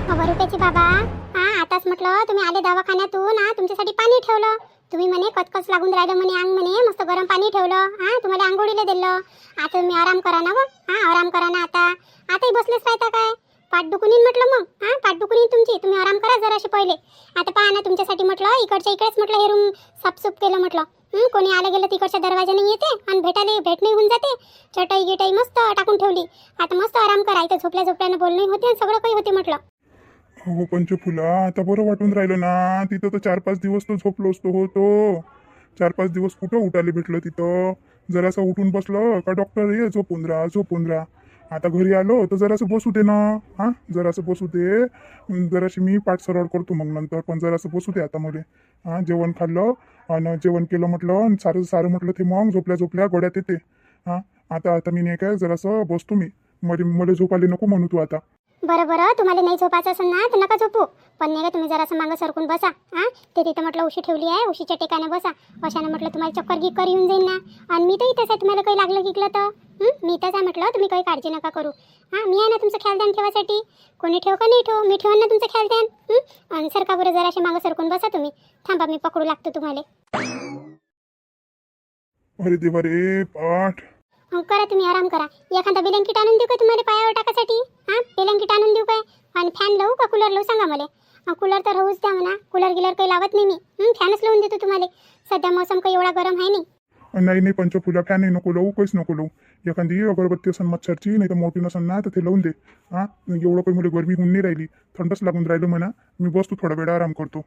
रुपयाची बाबा, आताच म्हटलं तुम्ही आले दवाखान्यातून, तुमच्यासाठी पाणी ठेवलं. तुम्ही म्हणे कचकच लागून राहिलं म्हणे, अंग म्हणे मस्त गरम पाणी ठेवलं. तुम्हाला आंघोळीला दिलं. आता तुम्ही आराम करा ना. आराम करा ना. आताही बसलेच राहता काय? पाठ दुखून येईन म्हटलं मग. पाठ दुखून येईन तुमची. तुम्ही आराम करा जराशे पहिले. आता पहा ना, तुमच्यासाठी म्हटलं इकडच्या इकडेच म्हटलं हे रूम साफसूफ केलं म्हटलं. कोणी आलं गेलं तिकडच्या दरवाजाने येते आणि भेट नाही होऊन जाते. चटई गिटई मस्त टाकून ठेवली. आता मस्त आराम करा. इथं झोपल्यानं बोलणं होते आणि सगळं काही होते म्हटलं. हो पंचफुला, आता बरं वाटून राहिलं ना. तिथं तर 4-5 दिवस तो झोपलो असतो. हो तो 4-5 दिवस कुठं उठायला भेटलं तिथं. जरासं उठून बसलं का डॉक्टर ये झोपून राहा. आता घरी आलो तर जरासं बसू दे ना. जरासं बसू दे. जराशी मी पाठ सरळ करतो मग नंतर, पण जरासं बसू दे आता मला. जेवण खाल्लं आणि जेवण केलं म्हटलं आणि सारं म्हटलं ते मग झोपल्या गोड्यात येते. आता मी नाही काय जरासं बसतो मी. मला झोपायला नको म्हणू तू आता. बरं तुम्हाला नाही झोपायचं असेल ना तर नका झोपू. पण नाही का तुम्ही जरासं मागं सरकून बसा. ते तिथं म्हटलं उशी ठेवली आहे, उशीच्या टेकाने बसा. अशानं म्हटलं तुम्हाला चक्कर गिक्कर येऊन जाईल ना. आणि मी तर इथंच आहे, तुम्हाला काही लागलं गिकलं तर मी इथंच आहे म्हटलं. तुम्ही काही काळजी नका करू. मी आहे ना तुमचं ख्यालदान ठेवासाठी. कोणी ठेव का नाही ठेव, मी ठेवा ना तुमचं ख्यालदान. आणि सरका बरं जराशे मागं सरकून बसा तुम्ही. थांबा, मी पकडू लागतो तुम्हाला. अरे देवा रे पाठ. करा तुम्ही, आराम करा. एखादा ब्लँकेट आणून देऊ का तुम्हाला पायावर टाकासाठी? ब्लँकेट आणून देऊ काय? आणि फॅन लावू का कूलर लावू सांगा मला. कूलर तर राहूच द्या म्हणा. कूलर गिलर काही लावत नाही मी. फॅनच लावून देतो तुम्हाला. सध्या मौसम काही एवढा गरम आहे नाही. नाही पंचफुला, फॅनही नको लावू, काहीच नको लावू. एखादी अगरबत्ती असन मच्छरची, नाही तर मोठी नसन ना तर ते लावून दे. एवढं काही मला गरमी होऊन नाही राहिली, थंडच लागून राहिलं म्हणा. मी बसतो थोडा वेळ, आराम करतो.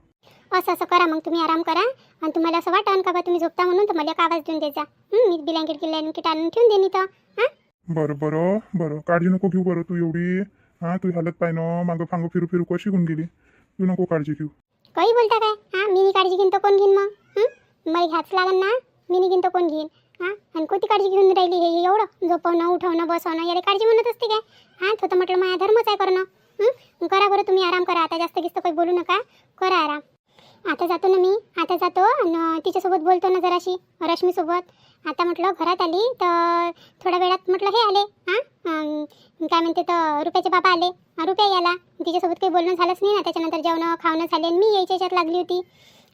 असं करा मग, तुम्ही आराम करा. आणि तुम्हाला असं वाटन का बा तुम्ही झोपता म्हणून तर मला एक आवाज देऊन द्यायचा. मी ब्लँकेट आणून ठेवून देईन इथं. बरं काळजी नको घेऊ बरं तू एवढी. तू हालत पाय ना, मागं फांगं फिरू कशी होऊन गेली. तू नको काळजी घेऊ. काही बोलता काय? मी काळजी घेईन तर कोण घेईन मग? मला घ्याच लागन ना. मी घेईन तर कोण घेईन? आणि कोणती काळजी घेऊन राहिली? हे एवढं झोपवणं उठवणं बसवणं याला काळजी म्हणत असते काय? तो तर म्हटलं माझा धर्मच आहे करणं. करा बरं तुम्ही आराम करा. आता जास्त गिस्त काही बोलू नका. करा आराम. आता जातो ना मी. आता जातो आणि तिच्यासोबत बोलतो ना जराशी, रश्मीसोबत. आता म्हटलं घरात आली तर थोड्या वेळात म्हटलं हे आले. काय म्हणते तर रुपयाचे बाबा आले. रुपया याला तिच्यासोबत काही बोलणं झालंच नाही ना. त्याच्यानंतर जेवण खावणं झाले आणि मी याच्यात लागली होती.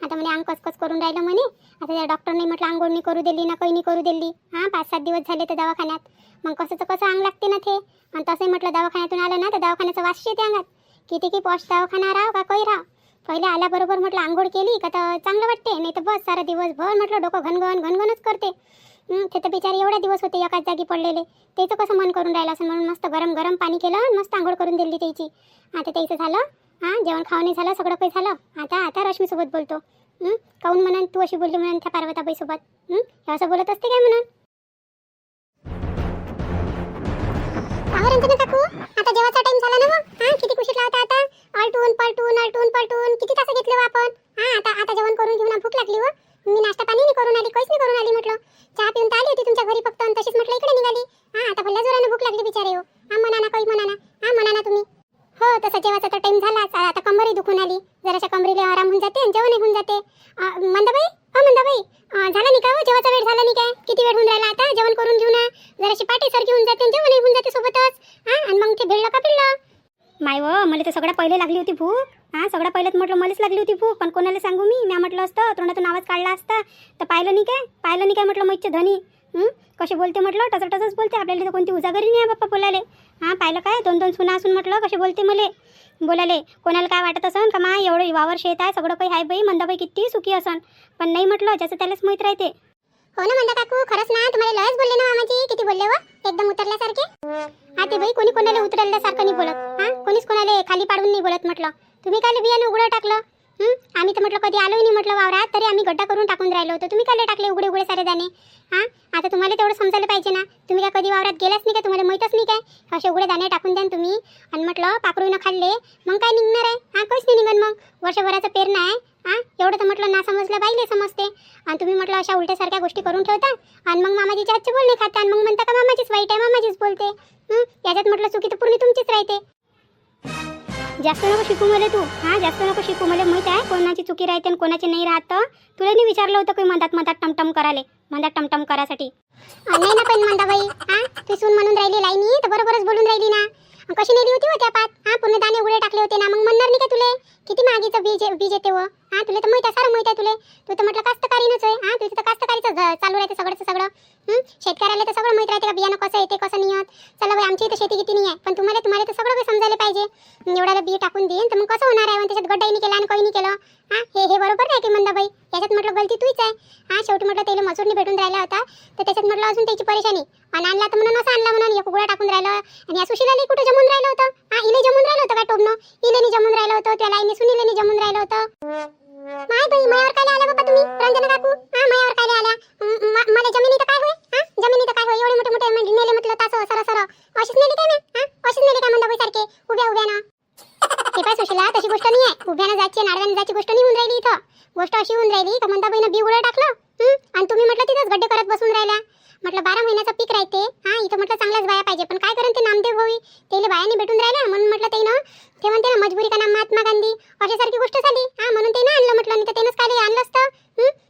आता म्हणे अंग कसकस करून राहिलं म्हणे. आता त्या डॉक्टरने म्हटलं आंघोळ नाही करू दिली ना, काही नाही करू दिली. 5-7 दिवस झाले तर दवाखान्यात. मग कसं अंग लागते ना ते. आणि तसंही म्हटलं दवाखान्यातून आलं ना तर दवाखान्याचा वास येते अंगात. किती पॉश दवाखाना राहा का काही राहा. पहिले आल्याबरोबर म्हटलं आंघोळ केली का तर चांगलं वाटते. नाही तर बस सारा दिवसभर म्हटलं डोकं घनघनच करते. ते तर बिचारे एवढ्या दिवस होते एकाच जागी पडलेले. त्याचं कसं मन करून राहिलं असं म्हणून मस्त गरम पाणी केलं आणि मस्त आंघोळ करून दिली त्याची. आता त्याचं झालं. जेवण खावणे झालं, सगळं काही झालं. आता रश्मीसोबत बोलतो. काऊन म्हणून तू अशी बोलली म्हणून त्या पार्वताबाईसोबत असं बोलत असते काय म्हणून? काकू, आता जेवायचा टाइम झाला ना मग. किती उशीर लावता आता. आलटून पलटून किती तास घेतले आपण. आता जेवण करून घेऊन भूक लागली व. मी नाश्ता पाणी नाही करून आली, काहीच नाही करून आली म्हटलं. चहा पिऊन आली होती तुमच्या घरी फक्त आणि तशीच म्हटलं इकडे निघाली. आता भल्या जोरानं भूक लागली बिचारे हो. म्हणा ना काही म्हणा ना तुम्ही. हो तसं जेवायचा तर टाइम झालाच. आता कंबरही दुखून आली. जराशा कमरीला आराम होऊन जाते आणि जेवणही होऊन जाते. मंदाबाई झाला नाही का हो? जेवायचा वेळ झाला नाही काय? किती वेळ होऊन राहिला आता? जेवण करून घेऊ ना. जराशी पाठी सारखी होऊन जाते, जेवणही होऊन जाते सोबतच. आणि मग ते भिडलं का पिळलं. माय व मला तर सगळ्या पहिले लागली होती भूक. सगळ्या पहिल्यात म्हटलं मलाच लागली होती भूक. पण कोणाला सांगू मी म्हटलं असतं तोंडातून आवाज काढला असता तर पाहिलं नाही काय म्हटलं मैचे धनी. कसे बोलते म्हटलं, टचच बोलते. आपल्याला तर कोणती उजागरी नाही आहे बाप्पा बोलायले. पाहिलं काय 2-2 सुना असून म्हटलं कसे बोलते मले बोलायले. कोणाला काय वाटत असन का माय एवढं वावर शेत आहे सगळं काही आहे बाई, मंदाबाई किती सुखी असन. पण नाही म्हटलं ज्याचं त्यालाच माहीत राहते. हो ना मंदा काकू, खरंच ना. तुम्हाला लयच बोलले ना मामाजी. किती बोलले व, एकदम उतरल्यासारखे. ते बाई कोणी कोणाला उतरल्यासारखं नाही बोलत. कोणीच कोणाला खाली पाडून नाही बोलत म्हटलं. तुम्ही काय बियाणं उघडं टाकलं. आम्ही तर म्हटलं कधी आलोही नाही म्हटलं वावरात, तरी आम्ही गड्डा करून टाकून राहिलो होतो. तुम्ही काय टाकले उघडे सारे दाणे. आता तुम्हाला तेवढं समजायला पाहिजे ना. तुम्ही काय कधी वावरात गेलाच नाही का? तुम्हाला माहीतच नाही काय असे उघडे दाणे टाकून द्या तुम्ही. आणि म्हटलं पाखरूनं खाल्ले मग काय निघणार आहे. काहीच नाही निघन मग. वर्षभराचं पेरणं आहे. एवढं तर म्हटलं ना समजलं बाईले समजते. आणि तुम्ही म्हटलं अशा उलट्यासारख्या गोष्टी करून ठेवता आणि मग मामाजीच्या हातचे बोलणे खाता आणि मग म्हणता का मामाचीच वाईट आहे, मामाचीच बोलते. याच्यात म्हटलं चुकी तर पूर्ण तुमचीच राहते. जास्त नको शिकू मला तू. जास्त नको शिकू. मला माहित आहे कोणाची चुकी राहते आणि कोणाची नाही राहत. तुला नाही विचारलं होतं काही मधात टमटम करायला. टमटम करासाठी नाही ना. पण मंदाबाई तू सून म्हणून राहिली लाईनी तर बरोबरच बोलून राहिली ना. कशी नेली होती हो त्या पात पूर्ण दाणे उघडे टाकले होते ना. मग म्हणणार नाही का तुले किती महागीचं बीज येते व तुला तर माहिती आहे, सारं माहिती आहे तुले. तू तर म्हटलं कास्तकारीनच आहे. तुझं तर कास्तकारीचं चालू राहते सगळं. शेतकऱ्याला तर सगळं माहिती राहते का बियाणं कसं येते कसं नाही येत. चला बाई, आमची इथं शेती किती नाही आहे, पण तुम्हाला तर सगळं काही समजायला पाहिजे. एवढ्याला बी टाकून देईन तर मग कसं होणार आहे. त्याच्यात गड्डाही नाही केला आणि काही नाही केलं. हे बरोबर आहे की मंदाबाई, याच्यात म्हटलं गलती तुझीच आहे. शेवटी म्हटलं त्याला मजूरनी भेटून राहिला होता तर त्याच्यात म्हटलं अजून त्याची परेशानी. आणि आणला तर म्हणून असं आणला म्हणून एक उघडा टाकून राहिलं. आणि या सुशीलाला कुठं जमून राहिलं होतं. इले जमून राहिलं होतं का टोबनं, इलेनी जमून राहिलं होतं, त्याला आईने सुनीलेनी जमून राहिलं होतं. माय बाई, मायावर काय आल्या बाबा तुम्ही रंजना काकू. मायावर काय आल्या. मला जमिनी तर काय होय. जमिनी तर काय होय. एवढे मोठे नेले म्हटलं तासं सर अशीच नेली काय मी. अशीच नेली काय मंदाबाई सारखे उभ्या ना. ते पाय सुशीला, तशी गोष्ट नाही आहे. उभ्यानं जायची नाडव्यानं जायची गोष्ट नाही होऊन राहिली इथं. गोष्ट अशी होऊन राहिली का मंदाबाईनं बी उघडं टाकलं आणि तुम्ही म्हटलं तिथंच गड्डे करत बसून राहिल्या. म्हटलं 12 महिन्याचं पीक राहते. इथं म्हटलं चांगल्याच बाया पाहिजे, पण काय करेन ते नामदेव भाऊ त्याला बायाने भेटून राहिल्या. म्हणून म्हटलं ते म्हणते ना मजबुरी का नाम महात्मा गांधी अशासारखी गोष्ट झाली. म्हणून ते आणलं म्हटलं, नाही तर त्यानंच काय आणलं असतं.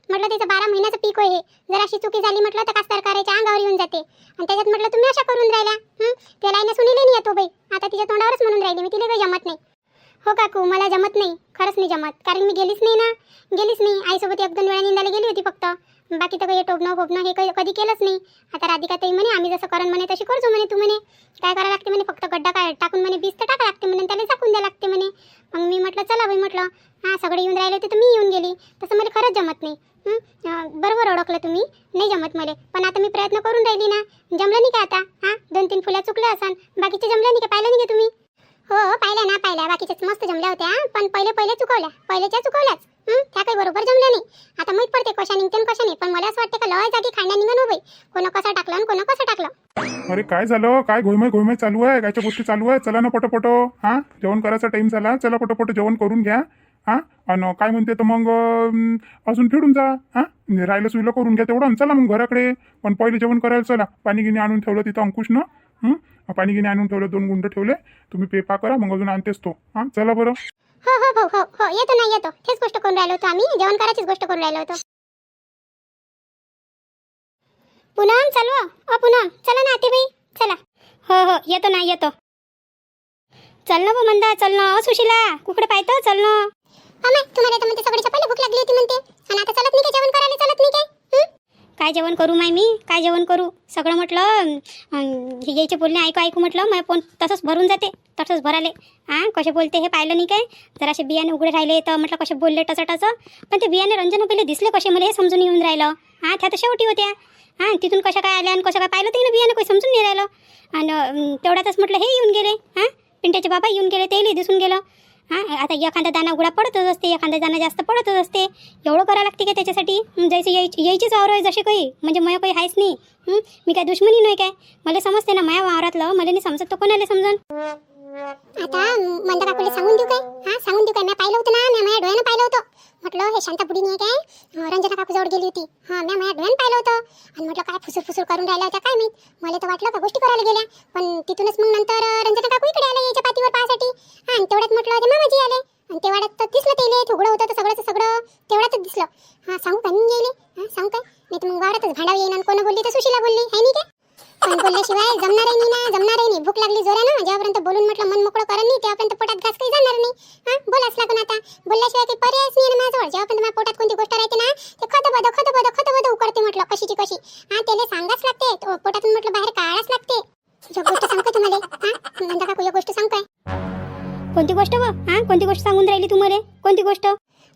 म्हटलं त्याचं 12 महिन्याचं पीक होय. हे जर अशी चुकी झाली म्हटलं तर कास्तकाराच्या अंगावर येऊन जाते. आणि त्याच्यात म्हटलं तुम्ही अशा करून राहिल्या. त्याला आईने सुनीले नाही येतो बाई. आता तिच्या तोंडावरच म्हणून राहिली मी, तिला काही जमत नाही. हो काकू, मला जमत नाही, खरंच नाही जमत. कारण मी गेलीच नाही. आईसोबत 1-2 वेळा निंदायला गेली होती फक्त. बाकी तर काही टोबणं फोबणं हे कधी केलंच नाही. आता राधिका ताई म्हणे आम्ही जसं करण म्हणे तशी करतो म्हणे. तू म्हणे काय करायला लागते म्हणे, फक्त गड्डा काय टाकून म्हणे बीज तर टाका लागते म्हणे, त्याला झाकून द्या लागते म्हणे. मग मी म्हटलं चला बाई, म्हटलं सगळे येऊन राहिले होते तर मी येऊन गेली. तसं मला खरंच जमत नाही. बरोबर ओळखलं तुम्ही, नाही जमत मला. पण आता मी प्रयत्न करून राहिली ना. जमलं नाही का आता. 2-3 फुल्या चुकल्या असन, बाकीचे जमल्या नाही का, पाहिलं नाही का तुम्ही. हो पाहिल्या बाकीच्याच मस्त जमल्या होत्या. पण पहिले चुकवल्या, पहिल्याच्या चुकवल्याच. त्या काही बरोबर जमल्या नाही. आता माहीत पडते कशा निघते कशा नाही. पण मला असं वाटतं का लय जागी खांड्या निघन हो बाई, कोणा कसं टाकलं आणि कोणा कसं टाकलं. अरे काय झालं, काय घोयमय चालू आहे, कायच्या गोष्टी चालू आहे. चला ना पटोपट. जेवण करायचा टाइम झाला, चला पटोपट जेवण करून घ्या. आणि काय म्हणते तर मग अजून फिरून जा. राहिलं सुईलं करून घ्या तेवढं, चला मग घराकडे. पण पहिले जेवण करायला चला. पाणी गिनी आणून ठेवलं तिथं अंकुशनं. पाणी गिनी आणून ठेवलं, 2 गुंड ठेवले. तुम्ही पेपा करा, मग अजून आणतेस तो. चला बरं. हो येतो. तेच गोष्ट करून राहिलो होतो आम्ही, जेवण करायचीच गोष्ट करून राहिलो होतो. पूनम चालू पूनम, चला ना आतेबाई, चला. हो येतो. चल ना मंदा, चल ना. सुशीला कुकडे पाहतो, चल ना. तुम्हाला तर म्हणते सगळ्याच्या पहिले भूक लागली होती म्हणते, आणि आता चलत नाही काय जेवण करायला, चलत नाही काय. काय जेवण करू माय मी, काय जेवण करू. सगळं म्हटलं यायचे बोलणे ऐकू म्हटलं माझं पोट तसंच भरून जाते, तसंच भराले. कसे बोलते हे पाहिलं नाही काय. जरासे बियाणे उघडे राहिले तर म्हटलं कसे बोलले टचटचं. पण ते बियाणे रंजना पहिले दिसले कसे, मला हे समजून येऊन राहिलं. त्या तर शेवटी होत्या. तिथून कशा काय आल्या आणि कसं काय पाहिलं ते बियाणं काही समजून नाही राहिलं. आणि तेवढ्यातच म्हटलं हे येऊन गेले. पिंट्याचे बाबा येऊन गेले, तेही दिसून गेलं. आता एखादा दाना उघडा पडतच असते, एखादा दाना जास्त पडतच असते. एवढं करावं लागते का त्याच्यासाठी. जैसे यायचीच वावर आहे जसे काही, म्हणजे मला काही आहेच नाही. मी काय दुश्मनी नाही काय, मला समजते ना माझ्या वावरातलं. मला नाही समजत तो कोणाला समजून. आता मंदा काकूला सांगून देऊ काय. सांगून देऊ काय. मी पाहिलं होतं ना, मी माझ्या डोळ्यानं पाहिलं होतं. म्हटलं हे शांता बुडी नाही काय, रंजना काकू जवळ गेली होती. मी माझ्या डोळ्यानं पाहिलं होतं. आणि म्हटलं काय फुसूर करून राहिल्या होत्या काय माहीत. मला तर वाटलं का गोष्टी करायला गेल्या. पण तिथूनच मग नंतर रंजना काकू इकडे आल्या याच्या पातीवर पाहासाठी. आणि तेवढ्यात म्हटलं ते मामाजी आले, आणि तेवढ्यात तर दिसलं तेले उघडं होतं तर सगळं तेवढ्यातच दिसलं. सांगू का नाही गेले, सांगू काय. नाही तर मग वावरातच भांडाव येईन. आणि कोण बोलली तर सुशीला बोलली आहे नाही काय. पण बोलल्याशिवाय जमणार नाही. भूक लागली जोरानं, जेव्हापर्यंत बोलून म्हटलं मन मोकळं करत नाही तेव्हापर्यंत पोटात घास काही जाणार नाही. बोलाच लागून आता. बोलल्याशिवाय काही पर्यायच नाही माझ्याजवळ. जेव्हापर्यंत माझ्या पोटात कोणती गोष्ट राहते ना, ते खतबद उकडते म्हटलं कशीची कशी. त्याला सांगाच लागते, पोटातून म्हटलं बाहेर काढाच लागते. एक गोष्ट सांग का तुम्हाला. नंदा काकू एक गोष्ट सांग काय. कोणती गोष्ट कोणती गोष्ट सांगून राहिली तुम्हाला, कोणती गोष्ट.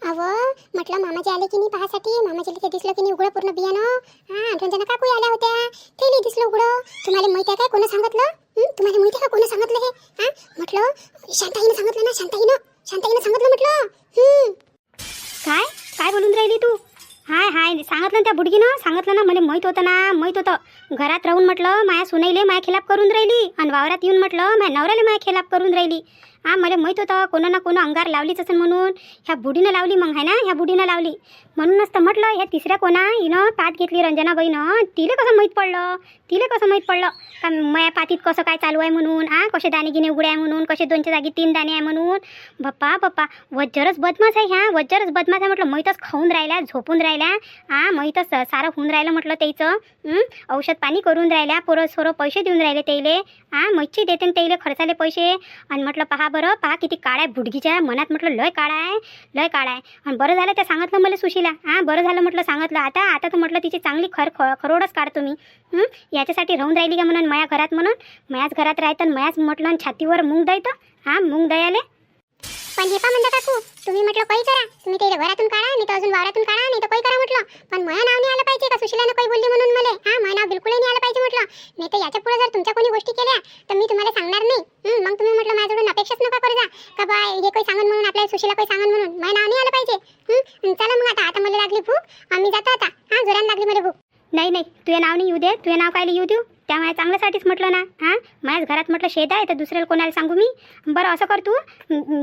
म्हटलं मामाजी आले की नाही पाहासाठी. मामाजीला ते दिसलं की नाही उघडं पूर्ण बियाणं. रंजना काकू आल्या होत्या, ते नाही दिसलं उघडं. तुम्हाला माहिती आहे काय कोण सांगितलं. तुम्हाला माहिती आहे का कोण सांगितलं हे. म्हटलं शांताईनं सांगितलं ना, शांताईनं सांगितलं म्हटलं. काय बोलून राहिली तू. हाय सांगितलं ना त्या बुडगीनं, सांगितलं ना. मला माहीत होतं. घरात राहून म्हटलं माया सुनाईले माया खिलाफ करून राहिली, आणि वावरात येऊन म्हटलं माझ्या नवऱ्याला माया खिलाफ करून राहिली. हा मला माहीत होतं कोणा ना कोणा अंगार लावलीच असेल म्हणून. ह्या बुढीनं लावली मग आहे ना, ह्या बुढीनं लावली म्हणूनच तर म्हटलं ह्या तिसऱ्या कोणा हिनं पात घेतली रंजनाबाईनं. तिला कसं माहीत पडलं, तिला कसं माहीत पडलं का माया पातीत कसं काय चालू आहे म्हणून. कसे दाणे गिने उघडे आहे म्हणून, कसे 2च्या जागी 3 दाणे आहे म्हणून. बाप्पा बाप्पा वज्जरच बदमाश आहे ह्या, वज्जरच बदमाश आहे म्हटलं. माहीतच खाऊन राहिल्या, झोपून राहिल्या, माहीतच सारं होऊन राहिलं म्हटलं त्याचं. औषध पाणी करून राहिल्या, पोरं सोरं पैसे देऊन राहिले त्याइले. मच्छी देते न त्याइले खर्चाले पैसे. आणि म्हटलं पहा बरं, पहा किती काळा आहे बुडगीच्या मनात. म्हटलं लय काळा आहे, लय काळा आहे. आणि बरं झालं ते सांगितलं मला सुशीला. बरं झालं म्हटलं सांगितलं. आता तर म्हटलं तिची चांगली खरोडच काढतो मी. याच्यासाठी राहून राहिली का म्हणून माया घरात, म्हणून मायाच घरात राहतं. मायाच म्हटलं छातीवर मुंग द्यायचं, मुंग द्यायले. पण हे पा म्हणता काकू, तुम्ही म्हटलं काही करा, तुम्ही ते घरातून काढा, नाही तर अजून वावरातून काढा, नाही तर काही करा म्हटलं. पण माझं नाव नाही आलं पाहिजे का सुशीलानं काही बोलली म्हणून मला. माझं नाव बिलकुलही नाही आलं पाहिजे म्हटलं. नाही तर याच्या पुढे जर तुमच्या कोणी गोष्टी केल्या तर मी तुम्हाला सांगणार नाही. मग तुम्ही म्हटलं माझ्याकडून अपेक्षाच नका करू जा का बा हे काही सांगन म्हणून, आपल्याला सुशीला काही सांगन म्हणून. माझं नाव नाही आलं पाहिजे. चला मग आता मला लागली भूक, आम्ही जातो आता. जोरान लागली मला भूक. नाही नाही, तुझे नाव नाही येऊ दे, तुझे नाव कायला येऊ देऊ. त्या माझ्या चांगल्यासाठीच म्हटलं ना. माझ्याच घरात म्हटलं शेत आहे तर दुसऱ्याला कोणाला सांगू मी. बरं असं कर तू,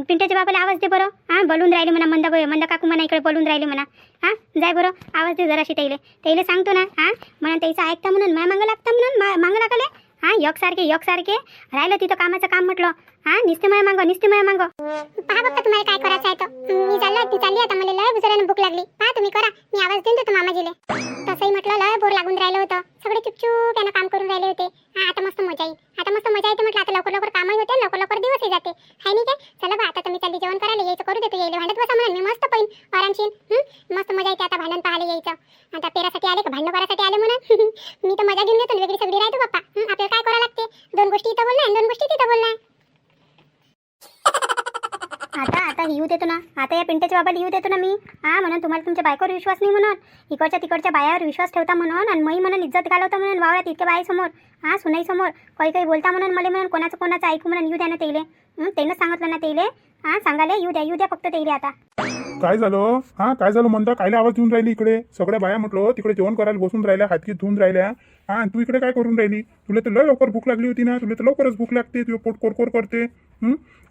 पिंट्याच्या बाबाला आवाज दे बरं. बोलून राहिले म्हणा, मंदा काकू म्हणा इकडे बोलून राहिले म्हणा. जाय बरं, आवाज दे जराशी त्याला सांगतो ना. म्हणा त्याचं ऐकता म्हणून माय मागं लागतं म्हणून मागं लागले. एकसारखे राहिलं तिथं कामाचं काम म्हटलं. निस्ते माया मागं. पहा बाप्पा तुम्हाला काय करायचं आहे तर मी चालली आता. मला लय बुजऱ्यानं भूक लागली. पहा तुम्ही करा, मी आवाज देऊन देतो मामाजीले. तसंही म्हटलं लय बोर लागून राहिलं होतं, सगळे चुपचूप यानं काम करून राहिले होते. आता मस्त मजा येईल, म्हटलं. आता लवकर कामही होते, लवकर दिवसही जाते, हाय नाही काय. चला बा आता तुम्ही चालली जेवण करायला, यायचं करू देतो. यायला भांडत बसा म्हणून मी मस्त पाहिन आरामशीर. मस्त मजा येते आता भांडण पाहायला यायचं. आता पेरासाठी आले का भांडण करायसाठी आले म्हणून. मी तर मजा घेऊन देतो, वेगळी सगळी राहतो बाप्पा. आपल्याला काय करावं लागते, 2 गोष्टी इथं बोलणार, 2 गोष्टी तिथं बोलणार. आता येऊ देतो ना. आता या पिंट्याच्या बाबाला येऊ देतो ना मी. म्हणून तुम्हाला तुमच्या बायकोवर विश्वास नाही म्हणून, इकडच्या तिकडच्या बायावर विश्वास ठेवता म्हणून. आणि मी म्हणून इज्जत घालवता म्हणून वावरात इतक्या बाईसमोर, सुनाईसमोर काही बोलता म्हणून मला म्हणून कोणाचं ऐकू म्हणून. येऊ द्या ना त्याइले. त्यानंच सांगितलं ना त्याइले. सांगायला येऊ द्या फक्त त्याइले. आता काय झालं? काय झालं म्हणता? कायला आवाज देऊन राहिली इकडे? सगळ्या बाया म्हटलं तिकडे जेवण करायला बसून राहिल्या, हातगीत धुवून राहिल्या. तू इकडे काय करून राहिली? तुला तर लय लवकर भूक लागली होती ना, तुला तर लवकरच भूक लागते, तुझं पोट कोरकोर करते.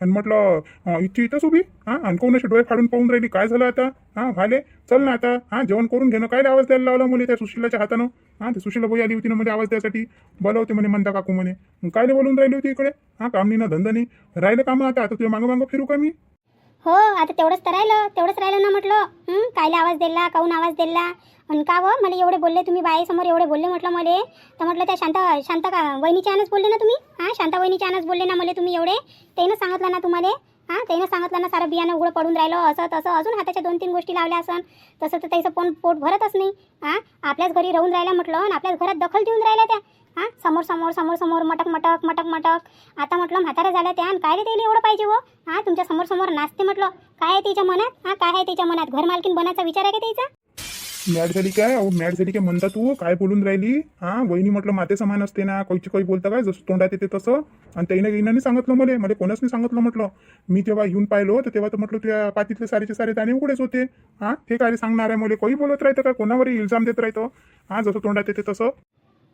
आणि म्हटलं इथंच उभी आणि कोणाचे डोळे फाडून पाहून राहिली. काय झालं आता? भाले चल ना आता, जेवण करून घेणं. कायला आवाज द्यायला लावला मुली त्या सुशीलाच्या हातानं? ते सुशीला बाई आली होती ना मध्ये आवाज द्यायसाठी, बोलावते म्हणे मंदा काकू म्हणे. कायले बोलून राहिली होती इकडे? काम नाही ना धंदा नाही, राहिलं काम. आता तुझ्या मागं फिरू का मी? हो, आता तेवढंच राहिलं ना म्हटलं. कायला आवाज दिला, काहून आवाज दिला. आणि का व मला एवढे बोलले तुम्ही बाईसमोर, एवढे बोलले म्हटलं मला. तर म्हटलं त्या शांता का वहिनीच्या आनच बोलले ना तुम्ही. शांता वहिनीच्या आनच बोलले ना मला तुम्ही एवढे. त्यानं सांगितलं ना तुम्हाला. त्यानं सांगितलं ना सारं बियाणं उघडं पडून राहिलं असं तसं. अजून हाताच्या 2-3 गोष्टी लावल्या असन. तसं तर त्याचं पोट भरतच नाही. आपल्याच घरी राहून राहिल्या म्हटलं आणि आपल्याच घरात दखल देऊन राहिल्या त्या. समोर मटक. आता म्हटलं म्हाताऱ्या झाल्या त्या आणि काय रे त्याला एवढं पाहिजे हो. तुमच्या समोर नाचते म्हटलं. काय आहे त्याच्या मनात? काय आहे त्याच्या मनात? घर मालकीन बनायचा विचार आहे का त्याचा? मॅट झाली काय? मॅट झाली काय म्हणता तू? काय बोलून राहिली? वहिनी म्हटलं माते समान असते ना, काही बोलतं काय जसं तोंडात येते तसं. आणि त्याईनं सांगितलं मला कोणाच नाही सांगितलं म्हटलं. मी तेव्हा येऊन पाहिलो तर तेव्हा तर म्हटलं तुझ्या पातीतले सारे दाणे उघडेच होते. हे काय सांगणार आहे मला? काही बोलत राहतं का? कोणावरही इल्जाम देत राहतं. जसं तोंडात येते तसं.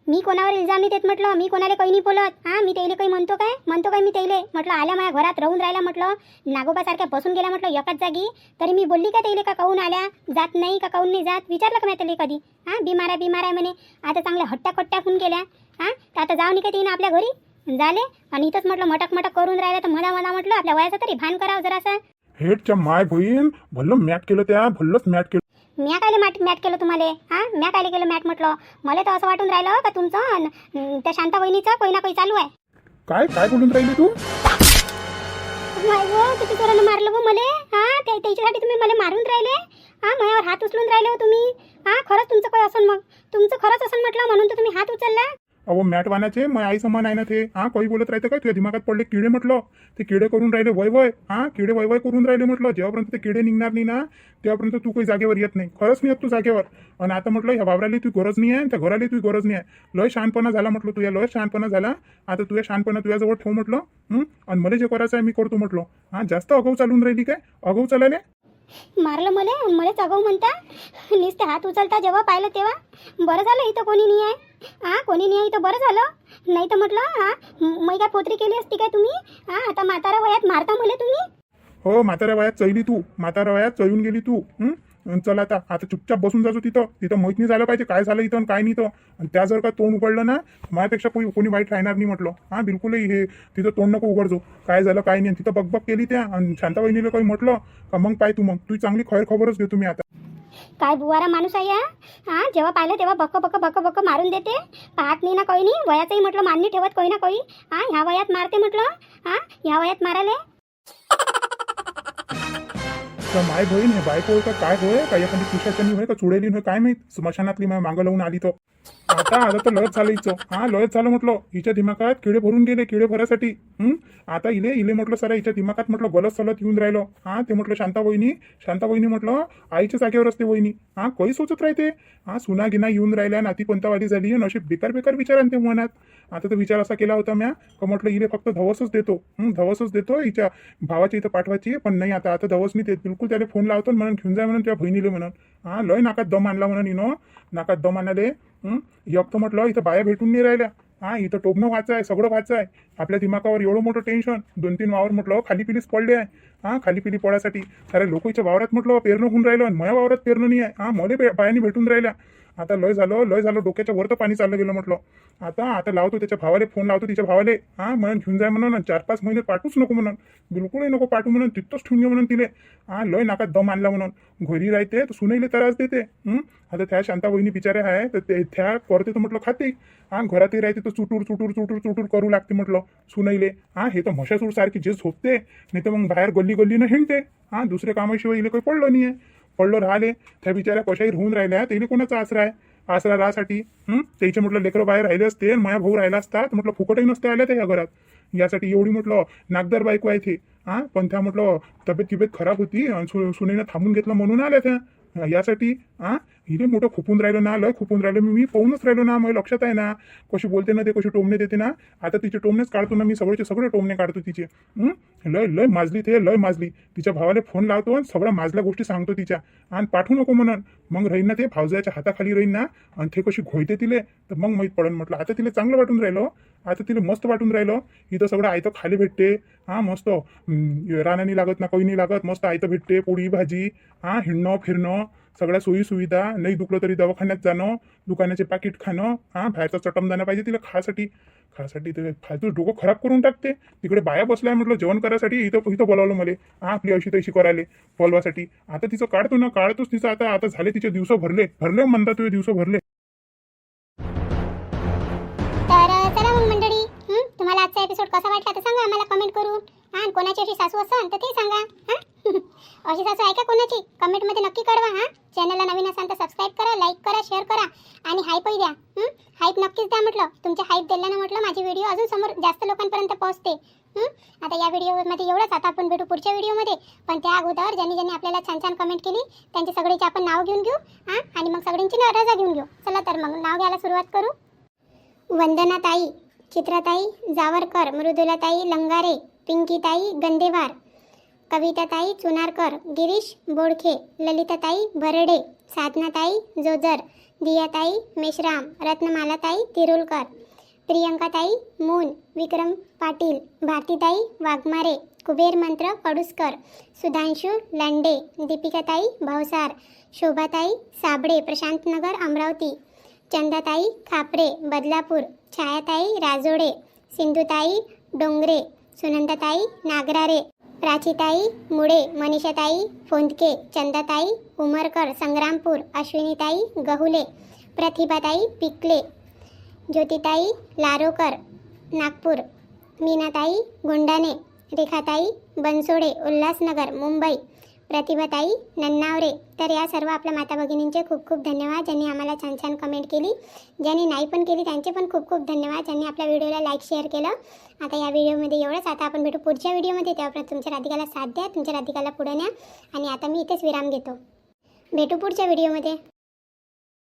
मी कोणावर इल्जाम नाही देत म्हटलं. मी कोणाला काही नाही बोलत. मी त्याला काही म्हणतो काय मी त्याला म्हटलं आल्या माझ्या घरात राहून राहिला म्हटलं, नागोबासारख्या बसून गेला म्हटलं एकाच जागी. तरी मी बोलली का त्याला का काहून आल्या, जात नाही का काहून नाही जात? विचारलं का मी त्याला कधी? बिमार आहे म्हणे. आता चांगल्या हट्ट्या होऊन गेल्या. तर आता जाऊ नाही का तिनं आपल्या घरी झाले. आणि इथंच म्हटलं मटक करून राहिला. तर मला म्हटलं आपल्या वयाचा तरी भान करावं जरासा. हेडच्या माय बहीण भल्लं मॅट केलं, त्या भल्लंच मॅट केलं. म्या कायले मॅट केलं तुम्हाला? म्या कायले केलं मॅट म्हटलं? मला तर असं वाटून राहिलं का तुमचं त्या शांता वहिनीचं काही ना काही चालू आहे. काय बोलून राहिली तू? किती जोरानं मारलं गो मले. त्याच्यासाठी तुम्ही मला मारून राहिले. माझ्यावर हात उचलून राहिले हो तुम्ही. खरंच तुमचं काही असन, मग तुमचं खरंच असन म्हटलं म्हणून तर तुम्ही हात उचलला. अहो मॅट वानाचे मग आई समान आहे ना ते. काही बोलत राहतं काय? तुझ्या दिमागात पडले किडे म्हटलं. ते किडे करून राहिले वय. किडे वय करून राहिले म्हटलं. जेव्हापर्यंत ते किडे निघणार नाही ना तेव्हापर्यंत तू काही जागेवर येत नाही. खरंच नाही येत तू जागेवर. आणि आता म्हटलं ह्या वावराली तू गरज नाही आहे, त्या घराली तू गरज नाही आहे. लय शहाणपणा झाला म्हटलं तुझ्या, लय शहाणपणा झाला. आता तुझ्या शहाणपणा तुझ्याजवळ ठेव म्हटलं. आणि मला जे करायचं आहे मी करतो म्हटलं. जास्त अगाऊ चालून राहिली काय? अगाऊ चालाले मारलं मलाच अगाऊ म्हणता. नुसते हात उचलता जेव्हा पाहिलं तेव्हा. बरं झालं इथं कोणी नाही आहे. कोणी नाही तर बरं झालं, नाही तर म्हटलं मै काय पोत्री केली असती काय तुम्ही? आता म्हातारा वयात मारता मला तुम्ही. हो, म्हाताऱ्या वयात चैली तू, म्हाताऱ्या वयात चळून गेली तू. चल आता आता चुपचाप बसून जातो तिथं. तिथं माहित नाही झालं पाहिजे काय झालं इथं आणि काय नाही तर. आणि त्या जर का तोंड उघडलं ना, माझ्यापेक्षा कोणी वाईट राहणार नाही म्हटलं. बिलकुलही हे तिथं तोंड नको उघडजो. काय झालं काय नाही. तिथं बकबक केली त्या आणि शांता वहिनीला काही म्हटलं का मग पाय तू, मग तू चांगली खैर खबरच घेतो मी आता. काय बुवारा माणूस आहे हा. जेव्हा पाहिलं तेव्हा बक्क मारून देते. पाहत नाही ना काही नाही. वयाचंही म्हटलं मान्य ठेवत काही ना काही. ह्या वयात मारते म्हटलं. ह्या वयात माराले. तर माय बहीण हे बायको होय का काय होय, का एखादी कुशाचनी होय का चुडेली होय काय माहित. स्मशानातली माय मागं लावून आली तो. आता तर लयच झालं हिचं. लयच झालं म्हटलं. हिच्या दिमागात किडे भरून गेले, किडे भरासाठी. आता इले म्हटलं सर हिच्या दिमागात म्हटलं गलत सलत येऊन राहिलं. ते म्हटलं शांता वहिनी म्हटलं आईच्या जागेवर असते वहिनी. काही सोचत राहते. सुना गिना येऊन राहिल्या, नाती पंतावाली झाली आणि असे बेकार विचार आणते मनात. आता तर विचार असा केला होता म्या का म्हटलं इले फक्त धवसच देतो हिच्या भावाच्या इथं पाठवायची. पण नाही, आता धवस नाही देत बिलकुल. त्याला फोन लावतो म्हणून घेऊन जाय म्हणून त्या बहिणीले म्हणून. लय नाकात दम आणला म्हणून नाकात दम आणाले. एक तर म्हटलं इथं बाया भेटून नाही राहिल्या. इथं टोपणं व्हायचं आहे, सगळं व्हायचं आहे. आपल्या दिमागावर एवढं मोठं टेन्शन. 2-3 वावर म्हटलं खाली पिलीच पडले आहे. खाली पिली पडायसाठी साऱ्या लोकांच्या वावरात म्हटलं पेरणं होऊन राहिलं आणि माझ्या वावरात पेरणं नाही आहे. मला बायानी भेटून राहिल्या. आता लय झालं डोक्याच्या वर तर पाणी चाललं गेलं म्हटलं. आता लावतो त्याच्या भावाले फोन लावतो, तिच्या भावाले म्हणून घेऊन जाय म्हणून. 4-5 महिने पाठवूच नको म्हणून, बिलकुलही नको पाठवू म्हणून. तिथंच ठेवून घे म्हणून तिले. लय नाकात दम आणला म्हणून. घरी राहते तर सुनेले त्रास देते. आता त्या शांता वहिनी बिचारे आहे तर त्या करते तर म्हटलं खाते. घरातही राहते तर चुटूर करू लागते म्हटलं सुनैले. हे तर म्हशासूर सारखी जे झोपते, नाही तर मग बाहेर गल्लीनं हिंडते. दुसऱ्या कामाशिवाय इले काही पडलं नाही आहे. पडलं राहिले त्या बिचाऱ्या कशाही राहून राहिल्या. त्याला कोणाचा आसरा आहे? आसरा राहसाठी त्याचे म्हटलं लेकरं बाहेर राहिले असते, माझ्या भाऊ राहिला असता तर म्हटलं फुकटही नसते आल्या त्या घरात. यासाठी एवढी म्हटलं नागदार बायको आहे ते. पण त्या म्हटलं तब्येत खराब होती आणि सुनेनं थांबून घेतलं म्हणून आल्या त्या. यासाठी हिरे मोठं खुपून राहिलं ना, लय खुपून राहिलं. मी पाहूनच राहिलो ना, मला लक्षात आहे ना कशी बोलते ना ते, कशी टोमणे देते ना. आता तिचे टोमणेच काढतो ना मी, सगळे टोमणे काढतो तिचे. लय माजली ते, लय माजली. तिच्या भावाला फोन लावतो आणि सगळ्या माजल्या गोष्टी सांगतो तिच्या. आणि पाठवू नको म्हणून. मग राहीन ना ते भावजाच्या हाताखाली राहीन ना, आणि ते कशी घोयते तिले तर मग माहीत पडन म्हटलं. आता तिला चांगलं वाटून राहिलं. आता तिला मस्त वाटून राहिलं. इथं सगळं आयतं खाली भेटते. मस्त रानानी लागत ना, काही नाही लागत. मस्त आयतं भेटते, पोळी भाजी, हिंडणं फिरणं, सगळ्या सोयी सुविधा. नाही दुखलं तरी दवाखान्यात जाणं, दुकानाचे पाकिट खाणं. बाहेरचा चटमदाना पाहिजे तिला खासाठी ते फालतू डोकं खराब करून टाकते. तिकडे बाया बसलाय म्हटलं जेवण करायसाठी, इथं बोलावलं मला आपली अशी तशी करायला बोलवासाठी. आता तिचं काढतोच तिचं. आता झाले तिचे दिवस भरले म्हणतात, तुझे दिवस भरले. तर चला मग मंडळी, तुम्हाला आजचा एपिसोड कसा वाटला तर सांगा आम्हाला कमेंट करून. कोणाची अशी सासू असेल तर ते सांगा. अशी सासू आहे का कोणाची, कमेंटमध्ये नक्की कळवा. चॅनलला नवीन असाल तर सबस्क्राईब करा, लाईक करा, शेअर करा आणि हाईपही द्या. हाईप नक्कीच द्या म्हटलं. तुमच्या हाईप दिल्यानं म्हटलं माझी व्हिडिओ अजून समोर जास्त लोकांपर्यंत पोहोचते. आता या व्हिडिओमध्ये एवढंच. आता आपण भेटू पुढच्या व्हिडिओमध्ये. पण त्या अगोदर ज्यांनी आपल्याला छान कमेंट केली त्यांची सगळीची आपण नाव घेऊन घेऊ. आणि मग सगळ्यांची रजा घेऊन घेऊ. चला तर मग नाव घ्यायला सुरुवात करू. वंदनाताई, चित्राताई जावरकर, मृदुलाताई लंगारे, पिंकीताई गंदेवार, कविताताई चुनारकर, गिरीश बोडखे, ललिताताई भरडे, साधनाताई जोजर, दियाताई मेश्राम, रत्नमालाताई तिरुलकर, प्रियंकाताई मून, विक्रम पाटील, भारतीताई वाघमारे, कुबेर मंत्र कडुसकर, सुधांशू लांडे, दीपिकाताई भावसार, शोभाताई साबळे, प्रशांतनगर अमरावती, चंदाताई खापरे बदलापूर, छायाताई राजोडे, सिंधुताई डोंगरे, सुनंदाताई नागरारे, प्राचीताई मुळे, मनीषाताई फोंदके, चंदाताई उमरकर संग्रामपूर, अश्विनीताई गहुले, प्रतिभाताई पिकले, ज्योतिताई लारोकर नागपूर, मीनाताई गुंडाने, रेखाताई बनसोडे उल्हासनगर मुंबई, प्रतिभाताई नन्नावरे. तर या सर्व आपल्या माता भगिनींचे खूप खूप धन्यवाद, ज्यांनी आम्हाला छान कमेंट केली. ज्यांनी नाही पण केली त्यांचे पण खूप खूप धन्यवाद, ज्यांनी आपल्या व्हिडिओला लाईक शेअर केलं. आता या व्हिडिओमध्ये एवढंच. आता आपण भेटू पुढच्या व्हिडिओमध्ये. तेव्हापर्यंत तुमच्या राधिकाला साथ द्या, तुमच्या राधिकाला पुढे न्या. आणि आता मी इथेच विराम घेतो. भेटू पुढच्या व्हिडिओमध्ये.